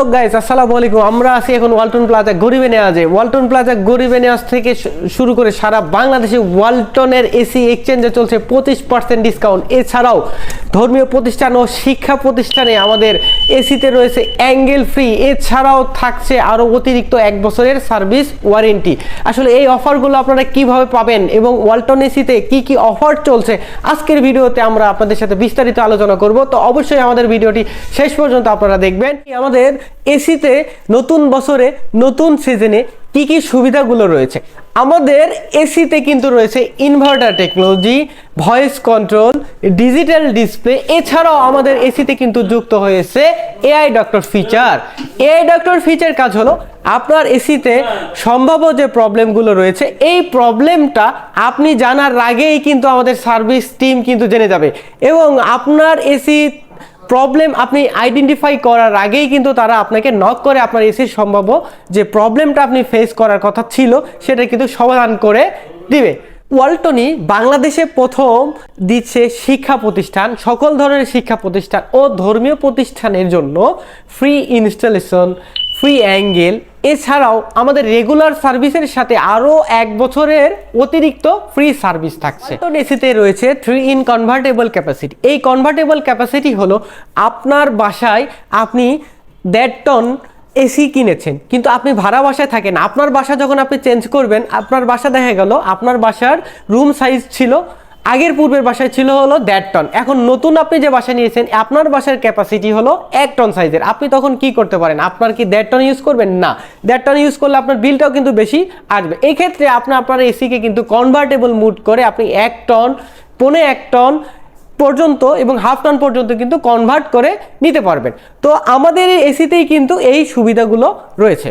Hello guys, আসসালামু আলাইকুম। আমরা আছি এখন ওয়ালটন প্লাজা গরিবে নেওয়াজে। ওয়ালটন প্লাজা গরিবে নেওয়াজ থেকে শুরু করে সারা বাংলাদেশে ওয়ালটনের এসি এক্সচেঞ্জে চলছে 25% ডিসকাউন্ট। এছাড়াও ধর্মীয় প্রতিষ্ঠান ও শিক্ষা প্রতিষ্ঠানে আমাদের এসিতে রয়েছে অ্যাঙ্গেল ফ্রি। এছাড়াও থাকছে আরও অতিরিক্ত 1 বছরের সার্ভিস ওয়ারেন্টি। আসলে এই অফারগুলো আপনারা কিভাবে পাবেন এবং ওয়ালটন এসিতে কি কি অফার চলছে আজকের ভিডিওতে আমরা আপনাদের সাথে বিস্তারিত আলোচনা করব। তো অবশ্যই আমাদের ভিডিওটি শেষ পর্যন্ত আপনারা দেখবেন। আমাদের এসিতে নতুন বছরে নতুন সিজনে কি কি সুবিধাগুলো রয়েছে। আমাদের এসিতে কিন্তু রয়েছে inverter technology, voice control, digital display. এছাড়াও আমাদের এসিতে কিন্তু যুক্ত হয়েছে AI doctor feature. AI doctor feature কাজ হলো আপনার এসিতে সম্ভাব্য যে প্রবলেমগুলো রয়েছে এই প্রবলেমটা আপনি জানার আগেই কিন্তু আমাদের সার্ভিস টিম কিন্তু জেনে যাবে এবং আপনার এসি প্রবলেম আপনি আইডেন্টিফাই করার আগেই কিন্তু তারা আপনাকে নক করে আপনার এসির সম্ভাব্য যে প্রবলেমটা আপনি ফেস করার কথা ছিল সেটা কিন্তু সমাধান করে দিবে। ওয়ালটনই বাংলাদেশে প্রথম দিচ্ছে শিক্ষা প্রতিষ্ঠান, সকল ধরনের শিক্ষা প্রতিষ্ঠান ও ধর্মীয় প্রতিষ্ঠানের জন্য ফ্রি ইনস্টলেশন, ফ্রি অ্যাঙ্গেল। এছাড়াও আমাদের রেগুলার সার্ভিসের সাথে আরও 1 বছরের অতিরিক্ত ফ্রি সার্ভিস থাকছে। ওয়ালটন এসিতে রয়েছে 3 in কনভার্টেবল ক্যাপাসিটি। এই কনভার্টেবল ক্যাপাসিটি হলো আপনার বাসায় আপনি 1.5 টন এসি কিনেছেন কিন্তু আপনি ভাড়া বাসায় থাকেন। আপনার বাসা যখন আপনি চেঞ্জ করবেন, আপনার বাসা দেখা গেল আপনার বাসার রুম সাইজ ছিল আগের পূর্বের বাসায় ছিল হলো 1.5 টন। এখন নতুন আপনি যে বাসা নিয়েছেন আপনার বাসার ক্যাপাসিটি হলো 1 টন সাইজের। আপনি তখন কি করতে পারেন? আপনার কি 1.5 টন ইউজ করবেন? না, 1.5 টন ইউজ করলে আপনার বিলটাও কিন্তু বেশি আসবে। এই ক্ষেত্রে আপনার এসিকে কিন্তু কনভার্টেবল মুড করে আপনি 1 টন, 1.5 টন পর্যন্ত এবং 1/2 টন পর্যন্ত কিন্তু কনভার্ট করে নিতে পারবেন। তো আমাদের এই এসিতেই কিন্তু এই সুবিধাগুলো রয়েছে।